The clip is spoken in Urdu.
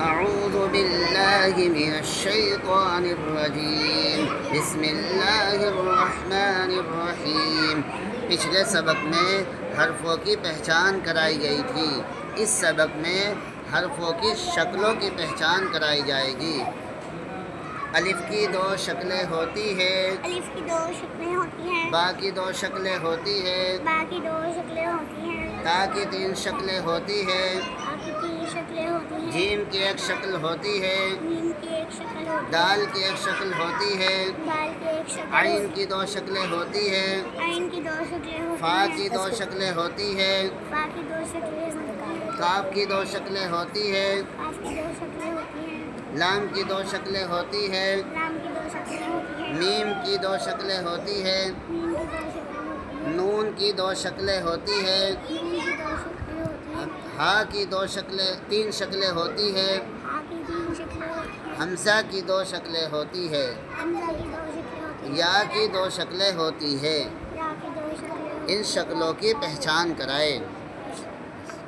اعوذ باللہ من الشیطان الرجیم بسم اللہ الرحمن الرحیم۔ پچھلے سبق میں حرفوں کی پہچان کرائی گئی تھی، اس سبق میں حرفوں کی شکلوں کی پہچان کرائی جائے گی۔ الف کی دو شکلیں ہوتی ہے، الف کی دو شکلیں ہوتی ہیں، با کی دو شکلیں ہوتی ہے، با کی دو شکلیں ہوتی ہیں، تا کی تین شکلیں ہوتی ہے، تا کی تین شکلیں ہوتی ہیں، جیم کی ایک شکل ہوتی ہے، میم کی ایک شکل ہوتی ہے، دال کی ایک شکل ہوتی ہے، دال کی ایک شکل عین ہوتی کی دو شکلیں ہوتی ہے، ہے، عین کی دو شکلیں ہوتی فا ہیں، کی دو شکلیں ہوتی ہے، فا کی دو شکلیں ہوتی ہیں، کاف کی دو شکلیں ہوتی ہے، قاف کی دو شکلیں ہوتی ہیں، لام کی دو شکلیں ہوتی ہے، لام کی دو شکلیں ہوتی ہیں، میم کی دو شکلیں ہوتی ہے، میم کی دو شکلیں ہوتی ہیں، نون کی دو شکلیں ہوتی ہے، نون کی دو شکلیں ہوتی ہیں، ہا کی دو شکلیں تین شکلیں ہوتی ہے، ہا کی تین شکلیں ہوتی ہیں، حمزہ کی دو شکلیں ہوتی ہے، حمزہ کی دو شکلیں ہوتی ہیں، یا کی دو شکلیں ہوتی ہے۔ یا کی دو شکلیں ہوتی ہیں۔ ان شکلوں کی پہچان کرائے۔